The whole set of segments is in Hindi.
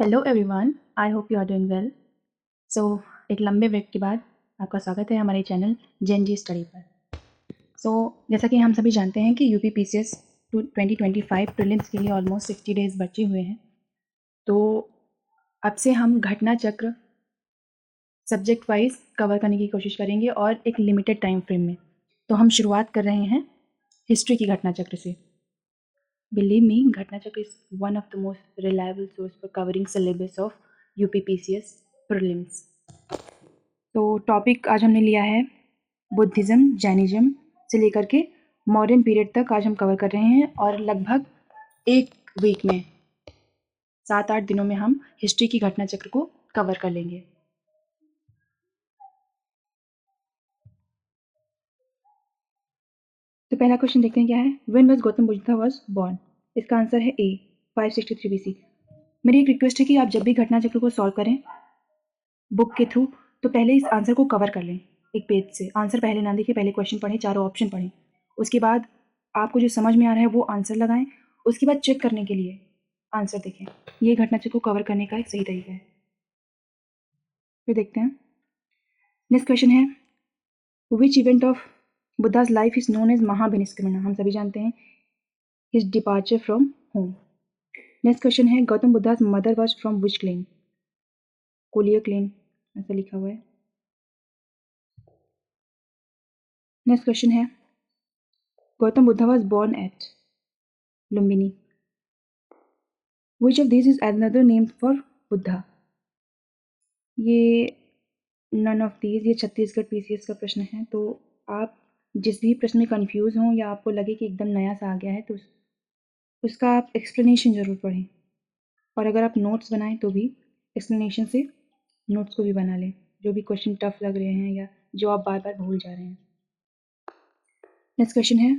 Hello everyone, I hope you are doing well. So एक लंबे ब्रेक के बाद आपका स्वागत है हमारे चैनल जेन जी स्टडी पर। जैसा कि हम सभी जानते हैं कि यूपी पीसीएस 2025 प्रीलिम्स के लिए ऑलमोस्ट 60 डेज बचे हुए हैं। तो अब से हम घटना चक्र सब्जेक्ट वाइज कवर करने की कोशिश करेंगे और एक लिमिटेड टाइम फ्रेम में। तो हम शुरुआत कर रहे हैं हिस्ट्री की घटना चक्र से। Believe me, घटना चक्र is one of the most reliable source for covering syllabus of UPPCS prelims. तो टॉपिक आज हमने लिया है बुद्धिज़्म, जैनिज़्म से लेकर के मॉडर्न पीरियड तक आज हम कवर कर रहे हैं और लगभग एक वीक में 7-8 दिनों में हम हिस्ट्री की घटना चक्र को कवर कर लेंगे। तो पहला क्वेश्चन देखते हैं क्या है। When was Gautam Buddha was born? इसका आंसर है ए 563 BC। मेरी एक रिक्वेस्ट है कि आप जब भी घटना चक्र को सॉल्व करें बुक के थ्रू तो पहले इस आंसर को कवर कर लें एक पेज से। आंसर पहले ना देखिए, पहले क्वेश्चन पढ़ें, चारों ऑप्शन पढ़ें, उसके बाद आपको जो समझ में आ रहा है वो आंसर लगाएं, उसके बाद चेक करने के लिए आंसर देखें। ये घटना चक्र को कवर करने का एक सही तरीका है। फिर देखते हैं नेक्स्ट क्वेश्चन है which event of Buddha's life is known as Mahabhinishkraman? हम सभी जानते हैं his departure from home. Next question है Gautam Buddha's mother was from which clan? Koliya clan ऐसा लिखा हुआ है। नेक्स्ट क्वेश्चन है Gautam Buddha was born at Lumbini. Which of this is another name for Buddha? ये नन ऑफ दीज, ये छत्तीसगढ़ पीसीएस का प्रश्न है। तो आप जिस भी प्रश्न में कंफ्यूज हों या आपको लगे कि एकदम नया सा आ गया है तो उसका आप एक्सप्लेनेशन ज़रूर पढ़ें, और अगर आप नोट्स बनाएं तो भी एक्सप्लेनेशन से नोट्स को भी बना लें, जो भी क्वेश्चन टफ लग रहे हैं या जो आप बार बार भूल जा रहे हैं। नेक्स्ट क्वेश्चन है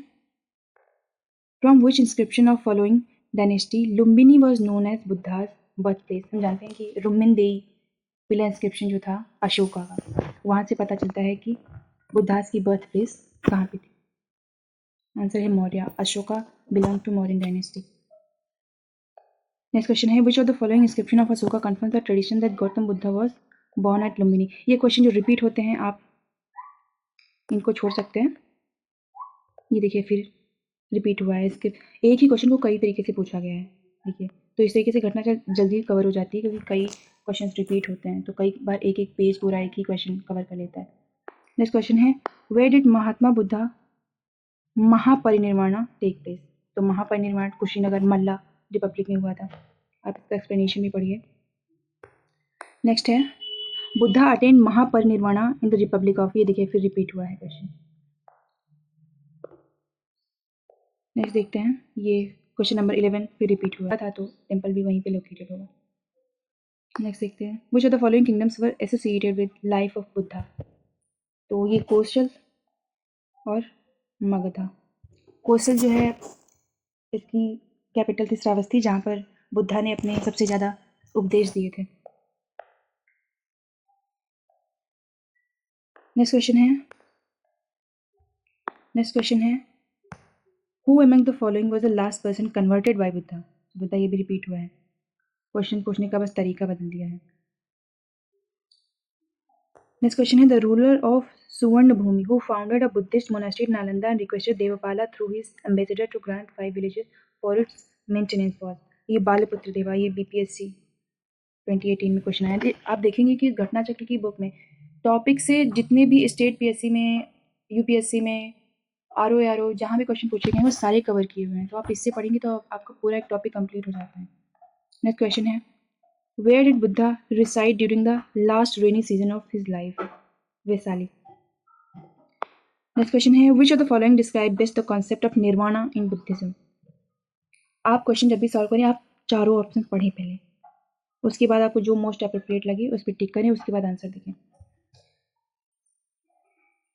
from which inscription of following dynasty Lumbini was known as Buddha's birth place? हम जानते हैं कि रुम्मिन देई पहला इंस्क्रिप्शन जो था अशोका का, वहाँ से पता चलता है कि बुद्धास की बर्थ प्लेस कहाँ पे थी। आंसर है Maurya. Ashoka belong to Mauryan dynasty. Next question है which of the following inscription of Ashoka confirms the tradition that Gautam Buddha was born at Lumbini? ये क्वेश्चन जो रिपीट होते हैं आप इनको छोड़ सकते हैं। ये देखिए फिर रिपीट हुआ है। इसके एक ही क्वेश्चन को कई तरीके से पूछा गया है, देखिए। तो इस तरीके से घटना जल्दी कवर हो जाती है क्योंकि कई क्वेश्चन रिपीट होते हैं, तो कई बार एक एक पेज पूरा एक ही क्वेश्चन कवर कर लेता है। नेक्स्ट क्वेश्चन है where did Mahatma Buddha Mahaparinirvana take place? तो महापरिनिर्वाण कुशीनगर मल्ला रिपब्लिक में हुआ था। आप इसका एक्सप्लेनेशन भी पढ़िए। नेक्स्ट है Buddha attend Mahaparinirvan in the Republic of, ये देखिए फिर रिपीट हुआ है क्वेश्चन। नेक्स्ट देखते हैं, ये क्वेश्चन नंबर 11 फिर रिपीट हुआ था, तो टेम्पल भी वहीं पे लोकेटेड होगा। नेक्स्ट देखते हैं विच of the following kingdoms were associated with life of Buddha? तो ये कोशल और मगधा। कोशल जो है इसकी कैपिटल थी श्रावस्ती, जहाँ पर बुद्धा ने अपने सबसे ज़्यादा उपदेश दिए थे। नेक्स्ट क्वेश्चन है who among the following was the last person converted bye Buddha? Buddha, ये भी रिपीट हुआ है। क्वेश्चन पूछने का बस तरीका बदल दिया है। नेक्स्ट क्वेश्चन है the ruler of Suvarna Bhumi who founded a Buddhist monastery in Nalanda and requested Devapala through his ambassador to grant 5 villages for its maintenance was? ये बालपुत्र देवा। ये बीपीएससी 2018 में क्वेश्चन आया। आप देखेंगे कि घटना चक्र की बुक में टॉपिक से जितने भी स्टेट पीएससी में, यूपीएससी में, आरओ जहाँ भी क्वेश्चन पूछे गए वो सारे कवर किए हुए हैं। तो आप इससे पढ़ेंगे तो आपका पूरा एक टॉपिक कंप्लीट हो जाता है। नेक्स्ट क्वेश्चन है where did Buddha reside during the last rainy season of his life? Vaishali. Next question है which of the following describe best the concept of Nirvana in Buddhism? आप क्वेश्चन जब भी सॉल्व करें आप चारों ऑप्शन पढ़ें पहले, उसके बाद आपको जो मोस्ट अप्रोप्रिएट लगे उस पर टिक करें, उसके बाद आंसर देखें।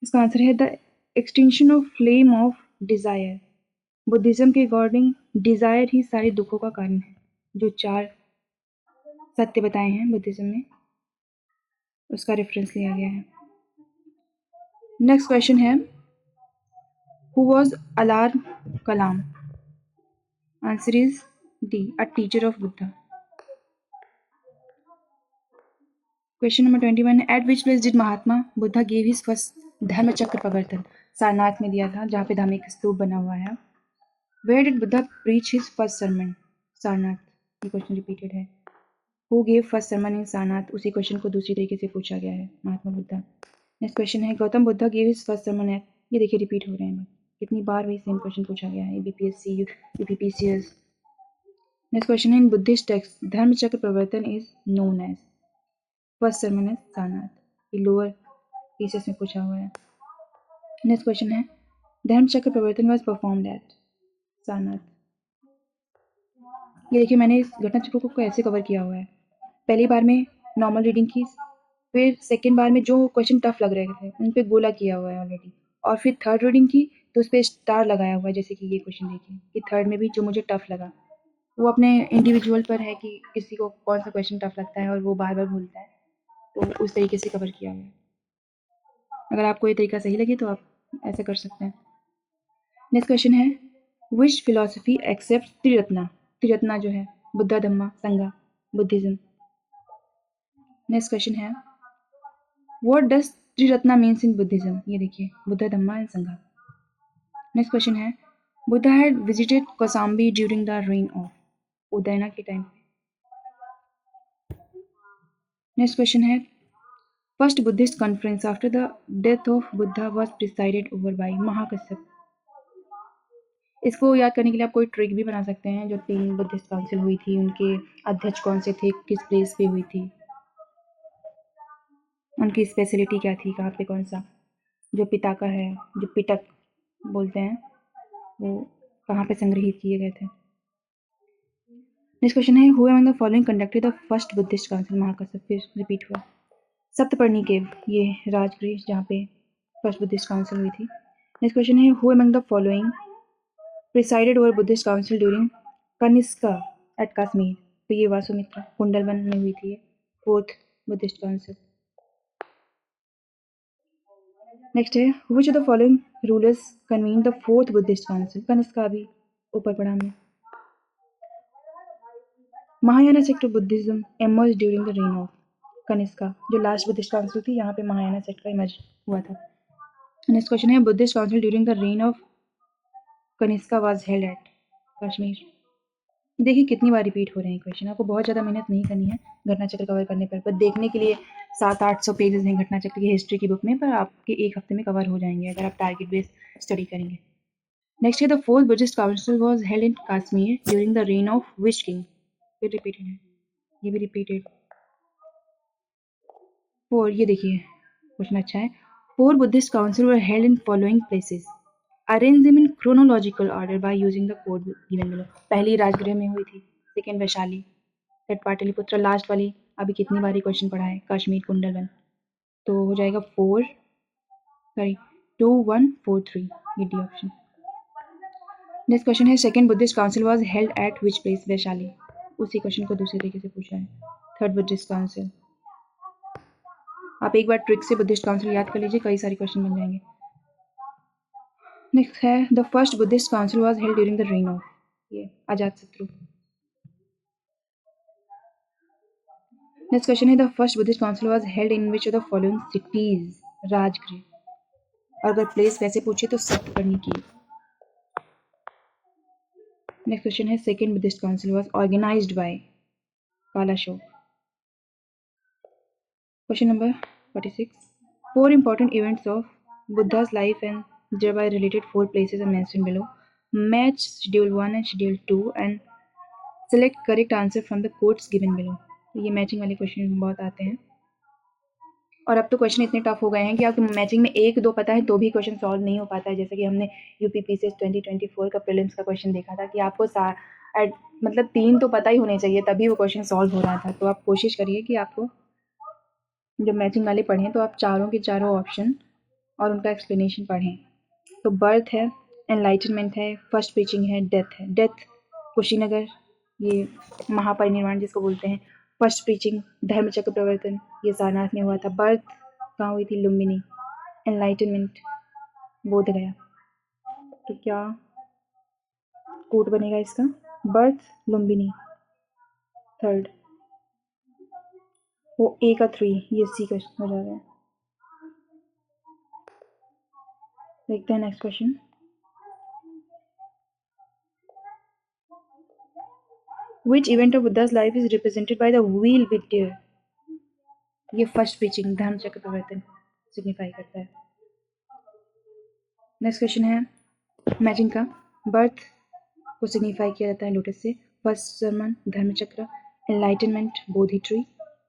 इसका आंसर है the extension of flame of desire. Buddhism के अकॉर्डिंग डिजायर ही सारे दुखों का कारण है। जो 4 सत्य बताए हैं बुद्धिज्म में उसका रेफरेंस लिया गया है। नेक्स्ट क्वेश्चन है who was Alara Kalama? Answer is D a teacher of Buddha. Question number 21 है, at which place did Mahatma Buddha gave his first Dharma Chakra प्रवर्तन? सारनाथ में दिया था, जहाँ पे धार्मिक स्तूप बना हुआ है। Where did Buddha preach his first sermon? Sarnath. ये क्वेश्चन रिपीटेड है। Who gave first sermon in Sarnath? उसी क्वेश्चन को दूसरी तरीके से पूछा गया है, महात्मा बुद्धा। नेक्स्ट क्वेश्चन है, Gautam Buddha gave his first sermon at? ये देखिए रिपीट हो रहे हैं, कितनी बार वही सेम क्वेश्चन पूछा गया है, बीपीएससी यूपीपीसीएस। नेक्स्ट क्वेश्चन है, इन Buddhist text Dharma Chakra Pravartan is known as? First sermon है सारनाथ। ये लोअर पीसेस में पूछा हुआ है। नेक्स्ट क्वेश्चन है, धर्म चक्र प्रवर्तन वाज परफॉर्म्ड एट? सारनाथ। ये देखिए मैंने इस घटना चक्र को कैसे कवर किया हुआ है। पहली बार में नॉर्मल रीडिंग की, फिर सेकेंड बार में जो क्वेश्चन टफ लग रहे थे उन पे गोला किया हुआ है ऑलरेडी, और फिर थर्ड रीडिंग की तो उस पर स्टार लगाया हुआ है। जैसे कि ये क्वेश्चन देखिए कि थर्ड में भी जो मुझे टफ लगा, वो अपने इंडिविजुअल पर है कि किसी को कौन सा क्वेश्चन टफ लगता है और वो बार बार भूलता है, तो उस तरीके से कवर किया हुआ है। अगर आपको ये तरीका सही लगे तो आप ऐसा कर सकते हैं। नेक्स्ट क्वेश्चन है, विच फिलोसफी एक्सेप्ट त्रिरत्ना? त्रिरत्ना जो है Buddha, Dhamma, Sangha, Buddhism. Next question है, what does Triratna means in Buddhism? ये देखिए Buddha, Dhamma and Sangha. Next question है, Buddha had visited Kausambi during the reign of? Udayana के टाइम। नेक्स्ट क्वेश्चन है, first Buddhist conference after the death of Buddha was presided over by? Mahakashyap. इसको याद करने के लिए आप कोई ट्रिक भी बना सकते हैं। जो 3 बुद्धिस्ट काउंसिल हुई थी उनके अध्यक्ष कौन से थे, किस प्लेस पे हुई थी, उनकी स्पेशलिटी क्या थी, कहाँ पे कौन सा, जो पिताका है, जो पिटक बोलते हैं, वो कहाँ पे संग्रहित किए गए थे। नेक्स्ट क्वेश्चन है, who among the following conducted the first Buddhist council? Mahakashyap. फिर रिपीट हुआ। सप्तपर्णी केव, ये राजगृह जहाँ पे फर्स्ट बुद्धिस्ट काउंसिल हुई थी। नेक्स्ट क्वेश्चन है, who among the following presided over Buddhist council during Kanishka at Kashmir? तो ये वासुमित्रा, कुंडलवन में हुई थी, फोर्थ बुद्धिस्ट काउंसिल। नेक्स्ट है, which of the following rulers convene the fourth Buddhist council? Kanishka भी ऊपर पढ़ा हमने। Mahayana sect of Buddhism emerge during the reign of? Kanishka. जो लास्ट बुद्धिस्ट काउंसिल थी यहाँ पे महायाना सेक्ट का इमर्ज हुआ था। नेक्स्ट क्वेश्चन है, Buddhist council during the reign of Kanishka was held at? Kashmir. देखिए कितनी बार रिपीट हो रहे हैं क्वेश्चन। आपको बहुत ज़्यादा मेहनत नहीं करनी है घटना चक्र कवर करने पर देखने के लिए 700-800 पेजेस हैं घटना चक्र की हिस्ट्री की बुक में, पर आपके एक हफ्ते में कवर हो जाएंगे अगर आप टारगेट बेस्ड स्टडी करेंगे। नेक्स्ट है, the fourth Buddhist council was held in Kashmir during the reign of which king? फिर रिपीटेड है, ये भी रिपीटेड। फोर, ये देखिए क्वेश्चन अच्छा है, four Buddhist council were held in following places, arrange them in chronological order by using the code given below? पहली राजगृह में हुई थी, second Vaishali, third Pataliputra, last वाली अभी कितनी बारी क्वेश्चन पढ़ा है, कश्मीर कुंडलवन। तो हो जाएगा 4 सॉरी 2 1 4 3, ये डी ऑप्शन। नेक्स्ट क्वेश्चन है, second Buddhist council was held at which place? Vaishali. उसी क्वेश्चन को दूसरे तरीके से पूछा है, थर्ड बुद्धिस्ट काउंसिल। आप एक बार ट्रिक से बुद्धिस्ट काउंसिल याद कर लीजिए, कई सारे क्वेश्चन बन जाएंगे। नेक्स्ट है, the first Buddhist council was held during the reign of? ये अजात शत्रु। नेक्स्ट क्वेश्चन है, the first Buddhist council was held in which of the following cities? Rajgriha. और अगर प्लेस वैसे पूछे तो सप्तपर्णी की। नेक्स्ट क्वेश्चन है, second Buddhist council was organized by? Kalashoka. Question number 46, for important events of Buddha's life and thereby related 4 places are mentioned below. Match schedule 1 and schedule 2 and select correct answer from the quotes given below. ये मैचिंग वाले क्वेश्चन बहुत आते हैं, और अब तो क्वेश्चन इतने टफ हो गए हैं कि आपको मैचिंग में 1-2 पता है तो भी क्वेश्चन सॉल्व नहीं हो पाता है। जैसे कि हमने यूपीपीसीएस 2024 का प्रीलिम्स का क्वेश्चन देखा था कि आपको मतलब 3 तो पता ही होने चाहिए तभी वो क्वेश्चन सॉल्व हो रहा था। तो आप कोशिश करिए कि आपको जब मैचिंग वाले पढ़ें तो आप चारों के चारों ऑप्शन और उनका एक्सप्लेनेशन पढ़ें। तो बर्थ है, एनलाइटनमेंट है, फर्स्ट प्रीचिंग है, डेथ है। डेथ कुशीनगर, ये महापरिनिर्वाण जिसको बोलते हैं। फर्स्ट प्रीचिंग धर्मचक्र प्रवर्तन, ये सारनाथ में हुआ था। बर्थ कहाँ हुई थी? लुम्बिनी। एनलाइटनमेंट बोध गया। तो क्या कोट बनेगा इसका? Birth Lumbini, third. वो ए का 3, ये सी का हो जा रहा है। देखते हैं next question. Which event of Buddha's life is represented by the wheel with deer? ये first preaching Dharma Chakra Pravartan signify करता है। नेक्स्ट क्वेश्चन है मैचिंग का। बर्थ को सिग्निफाई किया जाता है लोटस से। First sermon Dharma Chakra, enlightenment Bodhi tree,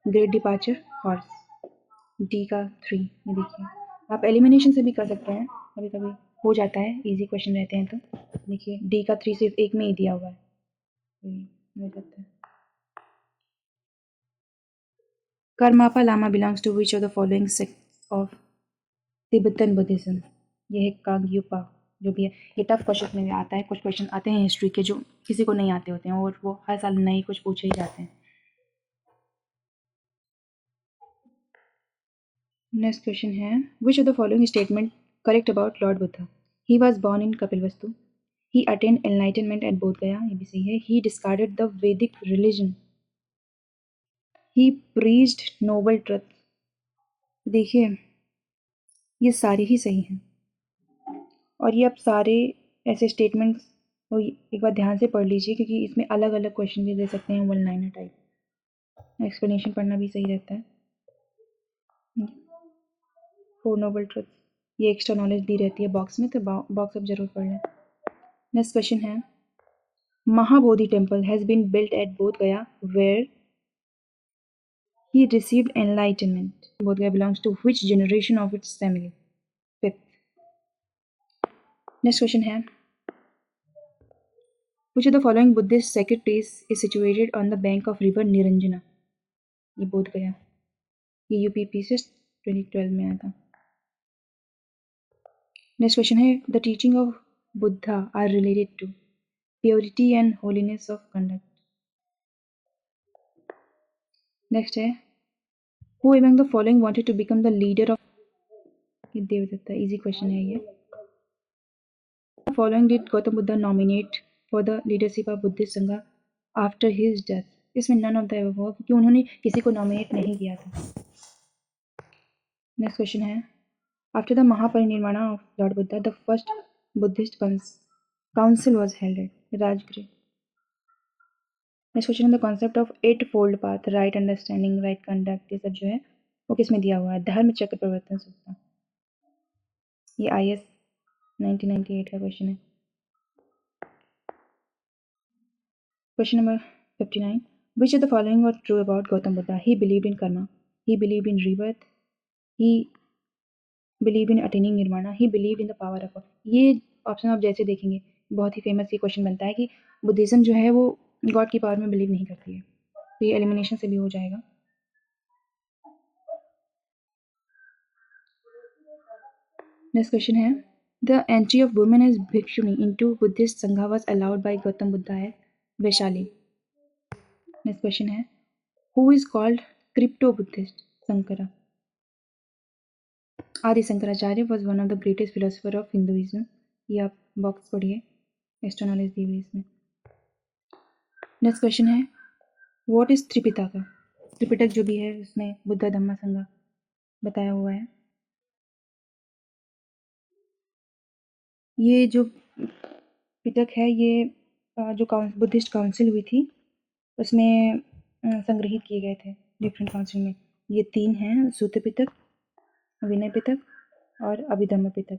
great departure horse. D का 3। ये देखिए, आप एलिमिनेशन से भी कर सकते हैं, कभी कभी हो जाता है, इजी क्वेश्चन रहते हैं तो। देखिए डी का 3 सिर्फ एक में ही दिया हुआ है, हो जाता है। Karmapa Lama belongs to which of the following sects of Tibetan Buddhism? ये है कांग्युपा जो भी है। ये टफ क्वेश्चन में आता है, कुछ क्वेश्चन आते हैं हिस्ट्री के जो किसी को नहीं आते होते हैं और वो हर साल नए कुछ पूछे ही जाते हैं। नेक्स्ट क्वेश्चन है which of the following statement correct about lord Buddha? He was born in Kapilavastu, he attend enlightenment at Bodh Gaya, ये भी सही है। He discarded the Vedic religion, he preached noble truth. देखिए ये सारे ही सही हैं और ये आप सारे ऐसे स्टेटमेंट्स को एक बार ध्यान से पढ़ लीजिए क्योंकि इसमें अलग अलग क्वेश्चन भी दे सकते हैं, वन लाइनर टाइप। एक्सप्लेनेशन पढ़ना भी सही रहता है। 4 नोबल ट्रुथ, ये एक्स्ट्रा नॉलेज दी रहती है बॉक्स में, तो बॉक्स आप जरूर पढ़ लें। नेक्स्ट क्वेश्चन है Mahabodhi temple has been built at Bodh Gaya where he received enlightenment. Bodh Gaya belongs to which generation of its family? 5th. Next question है which of the following Buddhist sacred place is situated on the bank of river Niranjana? ये बोध गया, ये यूपीपी से 2012 में आया था। नेक्स्ट क्वेश्चन है the teaching of Buddha are related to purity and holiness of conduct. Next है who among the following wanted to become the leader of, ये देवदत्ता, इजी क्वेश्चन है ये। Following did Gautam Buddha nominate for the leadership of Buddhist Sangha after his death? इसमें none of the above क्योंकि उन्होंने किसी को नॉमिनेट नहीं किया था। नेक्स्ट क्वेश्चन है after the Mahaparinirvana of Lord Buddha the first Buddhist council was held at Rajgriha. Next question है the concept of 8 fold path, right understanding, right conduct, ये सब जो है वो किस में दिया हुआ है? धर्म चक्र प्रवर्तन सूत्र। ये IS 1998 का क्वेश्चन है। Question number 59. Which of the following are true about Gautam Buddha? He believed in karma. He believed in rebirth. He believed in attaining nirvana. He believed in the power of God. ये ऑप्शन आप जैसे देखेंगे बहुत ही फेमस ये क्वेश्चन बनता है कि बुद्धिज्म जो है वो गॉड की पावर में बिलीव नहीं करती है, तो ये एलिमिनेशन से भी हो जाएगा। नेक्स्ट क्वेश्चन है the entry of women as bhikshuni into Buddhist Sangha was allowed by Gautam Buddha है वैशाली। नेक्स्ट क्वेश्चन है who is called crypto Buddhist? Shankara. Adi Shankaracharya was one of the greatest philosopher of Hinduism. ये आप बॉक्स पढ़िए, एक्स्ट्रा नॉलेज दी हुई इसमें। नेक्स्ट क्वेश्चन है व्हाट इज त्रिपिटका? त्रिपिटक जो भी है उसमें बुद्ध धम्मा संघा बताया हुआ है। ये जो पिटक है ये जो बुद्धिस्ट काउंसिल हुई थी उसमें संग्रहित किए गए थे डिफरेंट काउंसिल में। ये 3 हैं, सूत्र पिटक, विनय पिटक और अभिधम्म पिटक।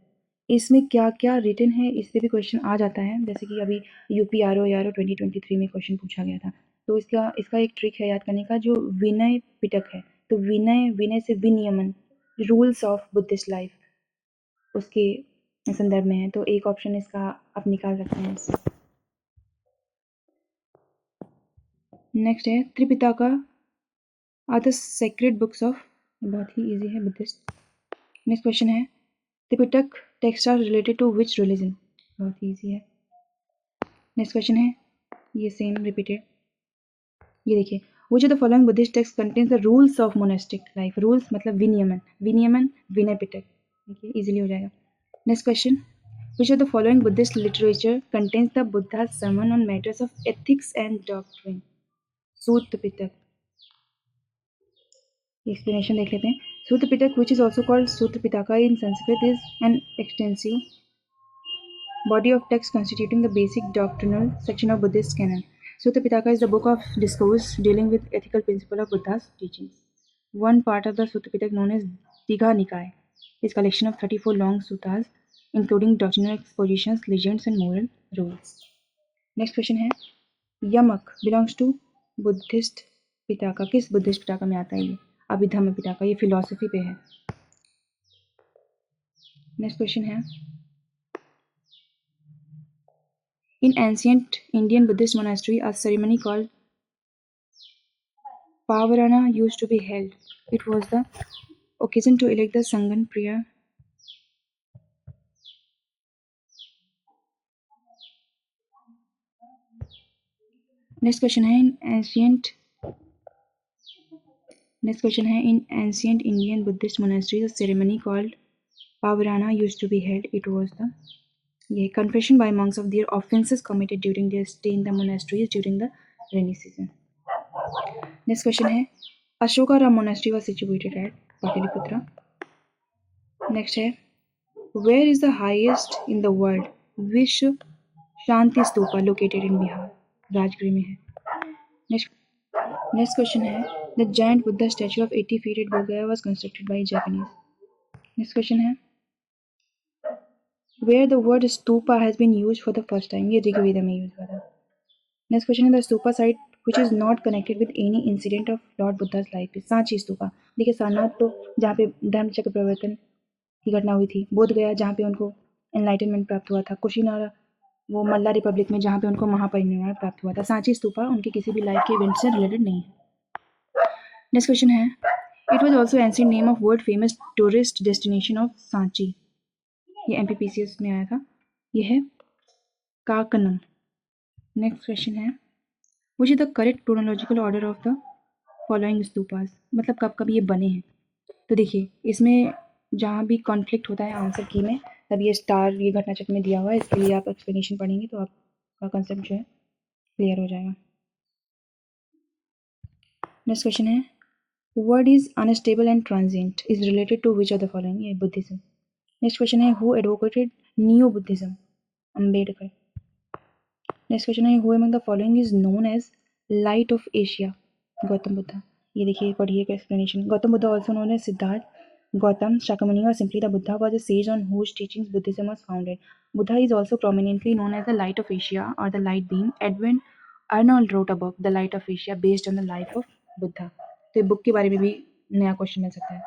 इसमें क्या क्या रिटन है इस पर भी क्वेश्चन आ जाता है, जैसे कि अभी UPRO 2023 में क्वेश्चन पूछा गया था। तो इसका एक ट्रिक है याद करने का, जो विनय पिटक है तो विनय से विनियमन, रूल्स ऑफ बुद्धिस्ट लाइफ, उसके संदर्भ में है, तो एक ऑप्शन इसका आप निकाल सकते हैं इससे। नेक्स्ट है Tripitaka are the sacred books of, बहुत ही इजी है, बुद्धिस्ट। नेक्स्ट क्वेश्चन है Tripitaka text are related to which religion? बहुत ही ईजी है। नेक्स्ट क्वेश्चन है ये सेम रिपीटेड, ये देखिए which of the following Buddhist text contains the rules of monastic life? Rules मतलब विनियमन, विनय पिटक, देखिए इजीली हो जाएगा। Next question which of the following Buddhist literature contains the Buddha sermon on matters of ethics and doctrine? सूत्र पिटक। एक्सप्लेनेशन देख लेते हैं. सूत्र पिटक, which is also called Sutra Pitaka in Sanskrit, is an extensive body of text constituting the basic doctrinal section of Buddhist canon. Sutta Pitaka is the book of discourse dealing with ethical principle of Buddha's teachings. One part of the Sutta Pitaka, known as Digha Nikaya, is collection of 34 long suttas, including doctrinal expositions, legends, and moral rules. Next question है, Yamak belongs to Buddhist Pitaka. किस बुद्धिस्ट पिटाका में आता है ये? अभिधम्म पिटाका. ये फिलॉसफी पे है. नेक्स्ट क्वेश्चन है, in ancient Indian Buddhist monastery, a ceremony called Pavarana used to be held. It was the occasion to elect the Sanghan Priya. Next question है, in ancient Indian Buddhist monastery, a ceremony called Pavarana used to be held. It was the confession by monks of their offences committed during their stay in the monasteries during the rainy season. Next question है, Ashoka monastery was situated at Pataliputra. Next है, where is the highest in the world Vishwa Shanti Stupa located in Bihar? Rajgriha में है. Next question है, the giant Buddha statue of 80 feet at Bodh Gaya was constructed by Japanese. Next question है, where the word stupa has been used for the first time? ये ऋग्वेद में यूज हुआ था. Next question है, the stupa site which is not connected with any incident of Lord Buddha's life is Sanchi stupa. देखिए, सारनाथ तो जहाँ पे धर्म चक्र प्रवर्तन की घटना हुई थी, बोध गया जहाँ पे उनको एनलाइटनमेंट प्राप्त हुआ था, कुशीनारा वो मल्ला रिपब्लिक में जहाँ पे उनको महापरिनिर्वाण प्राप्त हुआ था. सांची स्तूपा उनकी किसी भी लाइफ के इवेंट से रिलेटेड नहीं है. नेक्स्ट क्वेश्चन है, it was also ancient name of world famous tourist destination of Sanchi. ये एमपीपीसीएस में आया था. ये है काकनम. नेक्स्ट क्वेश्चन है, which is the correct chronological order of the following stupas. मतलब कब कब ये बने हैं. तो देखिए, इसमें जहाँ भी कॉन्फ्लिक्ट होता है आंसर की में, तब ये स्टार ये घटना चक्र में दिया हुआ है. इसके लिए आप एक्सप्लेनेशन पढ़ेंगे तो आपका कंसेप्ट जो है क्लियर हो जाएगा. नेक्स्ट क्वेश्चन है, word is unstable and transient is related to which of the following. ये बुद्धिज्म. नेक्स्ट क्वेश्चन है, who advocated neo Buddhism. Ambedkar. Next question है, who among the following is known as light of Asia. Gautam Buddha. ये देखिए, पढ़िए का explanation. Gautam Buddha also known as Siddhartha Gautam, Shakyamuni, or simply the Buddha, was a sage on whose teachings Buddhism was founded. Buddha is also prominently known as the Light of Asia or the Light Beam. Edwin Arnold wrote a book, The Light of Asia, based on the life of Buddha. तो ये बुक के बारे में भी नया क्वेश्चन मिल सकता है.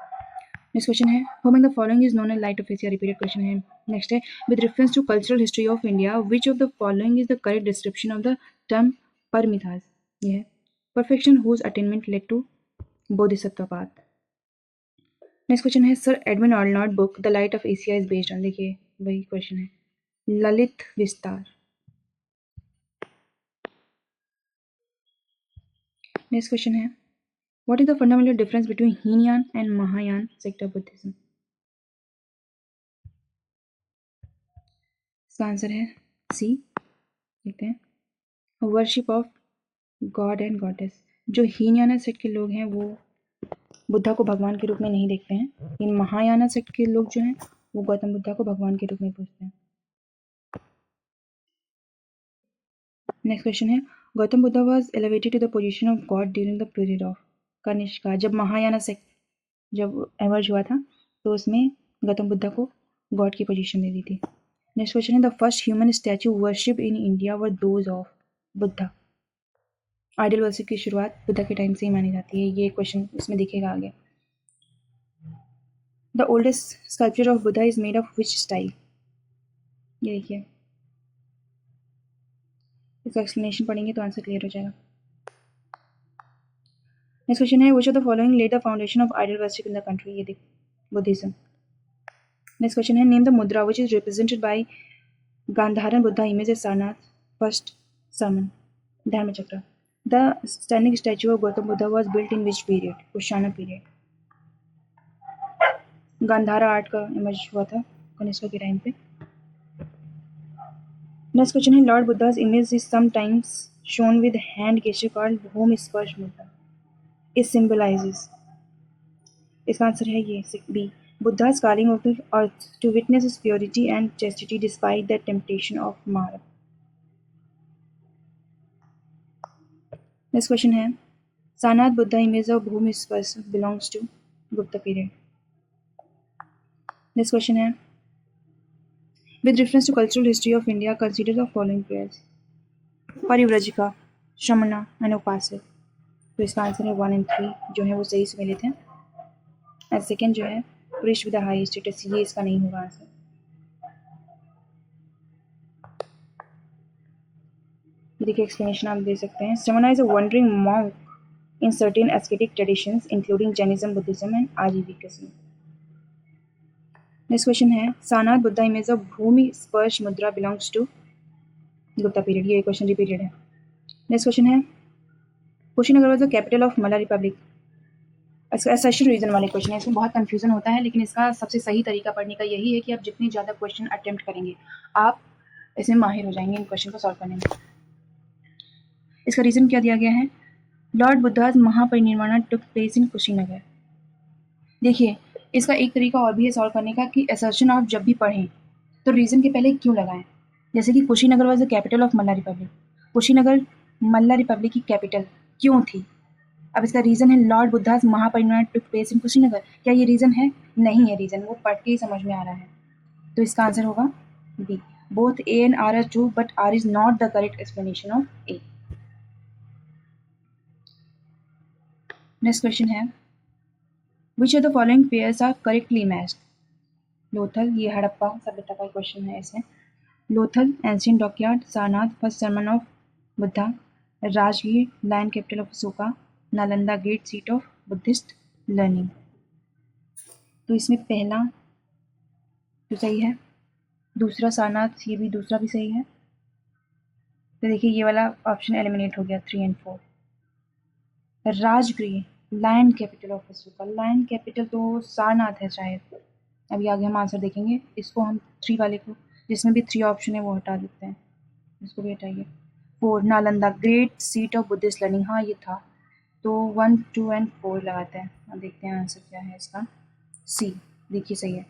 नेक्स्ट क्वेश्चन है, who among the following is known as Light of Asia. Repeated question है. नेक्स्ट है, with reference to cultural history of India, which of the following is the correct description of the term Paramitas. ये है, perfection whose attainment led to Bodhisattva path. Next question है, sir Edwin Arnold book the light of Asia is based on. देखिए, वही क्वेश्चन है, ललित विस्तार. नेक्स्ट क्वेश्चन है, what is the fundamental difference between Hinayana and Mahayana sect of Buddhism. इसका आंसर है सी. देखते हैं, worship of god and goddess. जो हीनयाना सेक्ट के लोग हैं वो बुद्धा को भगवान के रूप में नहीं देखते हैं. इन महायाना सेक्ट के लोग जो हैं वो गौतम बुद्धा को भगवान के रूप में पूजते हैं. नेक्स्ट क्वेश्चन है, Gautam Buddha was elevated to the position of god during the period of Kanishka. जब महायाना सेक्ट जब एमर्ज हुआ था तो उसमें गौतम बुद्धा को गॉड की पोजीशन दे दी थी. नेक्स्ट क्वेश्चन है, the first human statue worship in India were those of Buddha. Idol worship की शुरुआत बुद्धा के टाइम से ही मानी जाती है. ये क्वेश्चन इसमें दिखेगा आगे. The oldest sculpture of Buddha is made of which style. ये देखिए, इसका एक्सप्लेनेशन पढ़ेंगे तो आंसर क्लियर हो जाएगा. नेक्स्ट क्वेश्चन है, which of the following led the foundation of idol worship in the country. ये देख, बुद्धिज्म. नेक्स्ट क्वेश्चन है, name the mudra which is represented by Gandharan Buddha image as Sarnath first sermon. Dharmachakra. The standing statue of Gautam Buddha was built in which period. Kushana period. Gandhara art का इमेज हुआ था कनिष्का के टाइम पे. नेक्स्ट क्वेश्चन है, lord Buddha's image is sometimes shown with hand gesture called home sparsh mudra. It symbolizes. इसका आंसर है ये B. Buddha's calling of the earth to witness his purity and chastity despite the temptation of Mara. Next question है Sarnath Buddha image of Bhumi Sparsh belongs to Gupta period. Next question है with reference to cultural history of India, consider the following prayers: Parivrajika, Shramana and Upasaka. तो इसका आंसर है 1 and 3 जो है वो सही से मिले थे. एंड सेकेंड जो है पुरुष विद हाई स्टेटस, ये इसका नहीं होगा आंसर. देखिए एक्सप्लेनेशन आप दे सकते हैं. Samana is a wandering monk in certain ascetic traditions including Jainism, Buddhism and Ajivikism. Next question है Sarnath Buddha image of Bhumi Sparsha mudra belongs to Gupta period. ये क्वेश्चन रिपीटेड है. नेक्स्ट क्वेश्चन है Kushinagar was the capital of Malla republic. Assertion reason वाले क्वेश्चन है, इसमें बहुत कंफ्यूजन होता है, लेकिन इसका सबसे सही तरीका पढ़ने का यही है कि आप जितनी ज़्यादा क्वेश्चन अटेम्प्ट करेंगे आप इसमें माहिर हो जाएंगे इन क्वेश्चन को सॉल्व करने में. इसका रीज़न क्या दिया गया है? Lord Buddha's Mahaparinirvan took place in Kushinagar. देखिए इसका एक तरीका और भी है सॉल्व करने का कि असर्शन आप जब भी पढ़ें तो रीज़न के पहले क्यों लगाएं. जैसे कि Kushinagar was the capital of Malla Republic. Kushinagar Malla Republic की कैपिटल क्यों थी? अब इसका रीज़न है Lord Buddha's Mahaparinirvan took place in Kushinagar. क्या ये रीज़न है? नहीं है रीज़न, वो पढ़ के ही समझ में आ रहा है. तो इसका आंसर होगा B. Both A and R are true but R is not the correct explanation of A. Next question है which of the following pairs are correctly matched. Lothal, ये हड़प्पा सभ्यता का क्वेश्चन है इसमें. Lothal ancient dockyard, Sarnath first sermon of Buddha, Rajgir line capital of Ashoka, Nalanda great seat of Buddhist learning. तो इसमें पहला तो सही है, दूसरा सारनाथ, ये भी दूसरा भी सही है. तो देखिए ये वाला ऑप्शन एलिमिनेट हो गया 3 and 4. Rajgriha lion capital of Ashoka, lion capital तो सारनाथ है शायद. अभी आगे हम आंसर देखेंगे. इसको हम 3 वाले को जिसमें भी 3 ऑप्शन है वो हटा देते हैं, इसको भी हटाइए. 4 Nalanda great seat of Buddhist learning, हाँ ये था. तो 1, 2 and 4 लगाते हैं. अब देखते हैं आंसर क्या है इसका. सी देखिए सही है.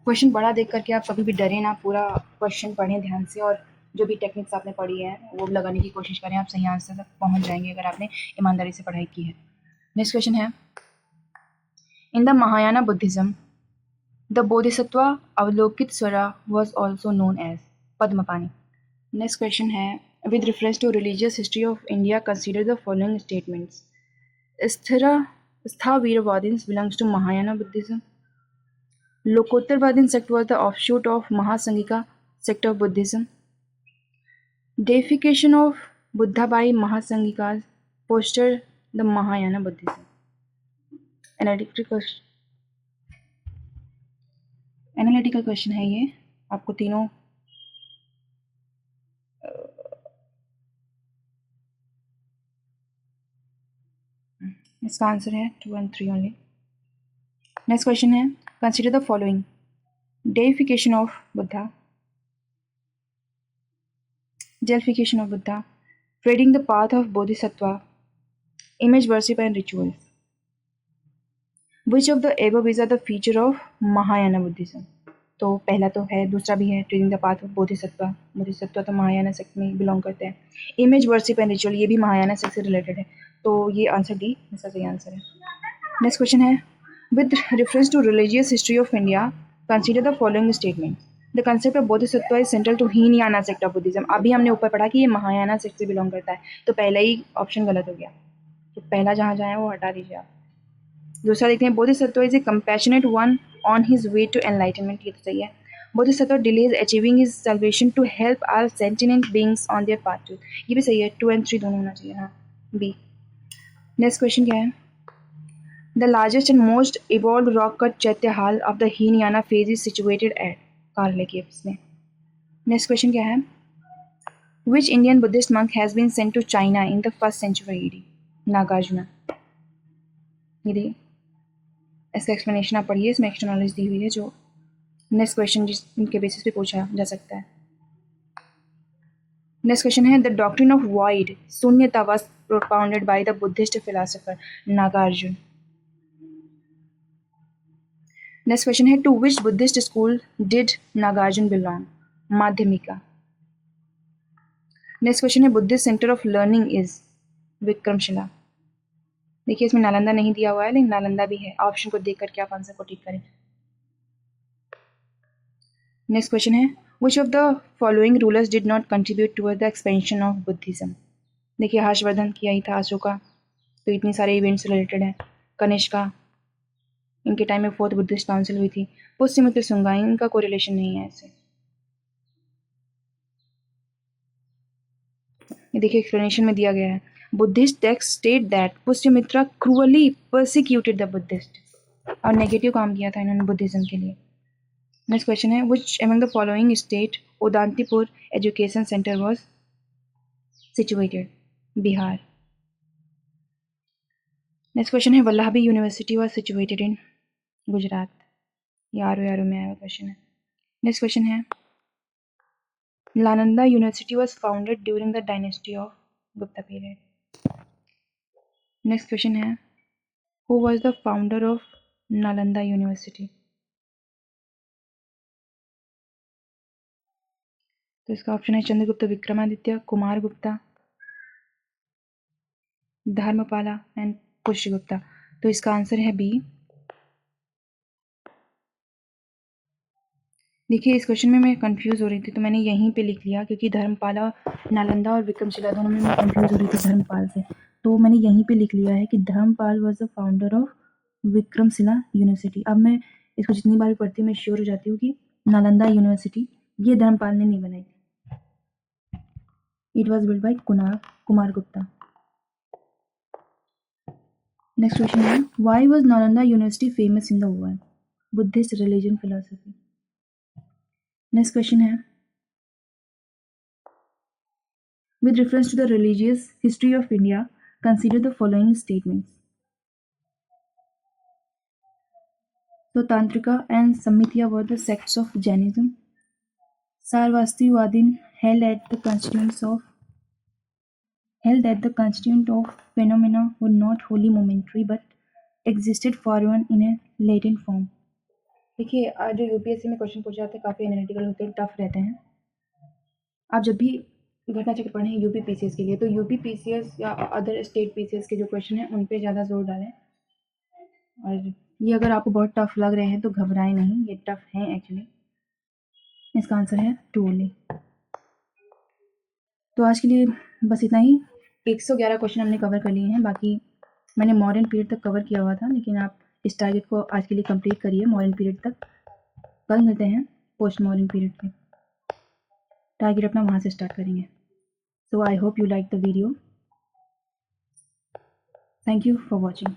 क्वेश्चन बड़ा देख करके आप कभी भी डरे ना, पूरा क्वेश्चन पढ़ें ध्यान से और जो भी टेक्निक्स आपने पढ़ी है वो लगाने की कोशिश करें. आप सही आंसर तक पहुंच जाएंगे अगर आपने ईमानदारी से पढ़ाई की है. नेक्स्ट क्वेश्चन है in the Mahayana Buddhism the Bodhisattva Avalokiteshvara was also known as Padmapani. Next question है with reference to religious history of India consider the following statements. Sthavirvadins belongs to Mahayana Buddhism. Lokottarvadin sect was the offshoot of Mahasangika sect of Buddhism. Deification of Buddha by Mahasangikas fostered the Mahayana Buddhism. Analytical question है ये. आपको तीनों इसका आंसर है 2 and 3 ओनली. नेक्स्ट क्वेश्चन है consider the following. Deification of Buddha, deification of Buddha, treading the path of Bodhisattva, image worship and rituals. Which of the above is are the feature of Mahayana Buddhism. तो पहला तो है, दूसरा भी है, treading the path of Bodhisattva. Bodhisattva तो महायाना सेक्ट में बिलोंग करते हैं. इमेज वर्शिप एंड रिचुअल, ये भी महायाना सेक्ट से रिलेटेड है. तो ये आंसर डी इसका सही आंसर है. नेक्स्ट क्वेश्चन है with reference to religious history of India consider the following statement. The concept of Bodhisattva is central to Hinayana sect of Buddhism. अभी हमने ऊपर पढ़ा कि ये महायाना सेक्ट से बिलोंग करता है, तो पहला ही ऑप्शन गलत हो गया. तो पहला जहाँ जाए वो हटा दीजिए आप. दूसरा देखते हैं Bodhisattva is a compassionate one on his way to enlightenment. ये तो सही है. Bodhisattva delays achieving his salvation to help our sentient beings on their path to. ये भी सही है. 2 and 3 दोनों होना चाहिए. हाँ बी. नेक्स्ट क्वेश्चन क्या है the largest and most evolved rock cut chaitya hall of the Hinayana phase is situated at Karle caves में. नेक्स्ट क्वेश्चन क्या है which Indian Buddhist monk has been sent to China in the 1st century AD. Nagarjuna. ये इसका एक्सप्लेनेशन आप पढ़िए, इसमें एक्स्ट्रा नॉलेज दी हुई है जो नेक्स्ट क्वेश्चन जिनके बेसिस पे पूछा जा सकता है. नेक्स्ट क्वेश्चन है the doctrine of void Shunyata was propounded by the Buddhist philosopher Nagarjuna. Next question है, to which Buddhist school did Nagarjuna belong? Madhyamika. Next question है, Buddhist centre of learning is? Vikramashila. देखिए इसमें नालंदा नहीं दिया हुआ है, लेकिन नालंदा भी है। ऑप्शन को देख करके आप आंसर को टिक करें। नेक्स्ट क्वेश्चन है, which of the following rulers did not contribute toward the expansion of Buddhism? देखिए हर्षवर्धन किया ही था, अशोका, तो इतनी सारे इवेंट्स रिलेटेड है। कनिष्का, इनके टाइम में 4th बुद्धिस्ट काउंसिल हुई थी। पुष्यमित्र सुंगा, इनका कोई रिलेशन नहीं है ऐसे। ये देखिए एक्सप्लेनेशन में दिया गया है, Buddhist text state that Pushyamitra cruelly persecuted the Buddhist, और नेगेटिव काम किया था इन्होंने बुद्धिज्म के लिए। नेक्स्ट क्वेश्चन है, which among the following state Udantipur education centre was situated? Bihar. Next question है, Vallabhi university was situated in? Gujarat. यारो यारो में आया हुआ क्वेश्चन है। नेक्स्ट क्वेश्चन है, Nalanda university was founded during the dynasty of Gupta period. Next question है, who was the founder of Nalanda university? तो इसका ऑप्शन है चंद्रगुप्त विक्रमादित्य, कुमार गुप्ता, धर्मपाला एंड पुष्यगुप्ता। तो इसका आंसर है बी। देखिए इस क्वेश्चन में मैं कंफ्यूज हो रही थी, तो मैंने यहीं पे लिख लिया, क्योंकि धर्मपाला, नालंदा और विक्रमशिला दोनों में मैं कंफ्यूज हो रही थी धर्मपाल से, तो मैंने यहीं पे लिख लिया है कि Dharmapal was the founder of Vikramashila university. अब मैं इसको जितनी बार भी पढ़ती हूँ मैं श्योर हो जाती हूँ कि नालंदा यूनिवर्सिटी ये धर्मपाल ने नहीं बनाई, it was build by Kumar Gupta. Next question है, why was Nalanda university famous in the world? Buddhist religion philosophy. Next question है, with reference to the religious history of India, consider the following statements. So Tantrika and Sammitya were the sects of Jainism. Sarvastivadin held that the constituent of phenomena were not wholly momentary but existed forever in a latent form. देखिए जो यूपीएससी में क्वेश्चन पूछे जाते हैं काफ़ी एनालिटिकल होते हैं, टफ रहते हैं। आप जब भी घटना चक्र पढ़ें यूपी पीसीएस के लिए, तो यूपी पीसीएस या अदर स्टेट पीसीएस के जो क्वेश्चन हैं उन पे ज़्यादा जोर डालें। और ये अगर आपको बहुत टफ लग रहे हैं तो घबराएं नहीं, ये टफ हैं एक्चुअली। इसका आंसर है टू ओनली। तो आज के लिए बस इतना ही। 111 क्वेश्चन हमने कवर कर लिए हैं, बाकी मैंने मॉडर्न पीरियड तक कवर किया हुआ था, लेकिन आप इस टारगेट को आज के लिए कंप्लीट करिए मॉडर्न पीरियड तक। कल मिलते हैं पोस्ट मॉडर्न पीरियड के, टारगेट अपना वहाँ से स्टार्ट करेंगे। So I hope you like the video. Thank you for watching.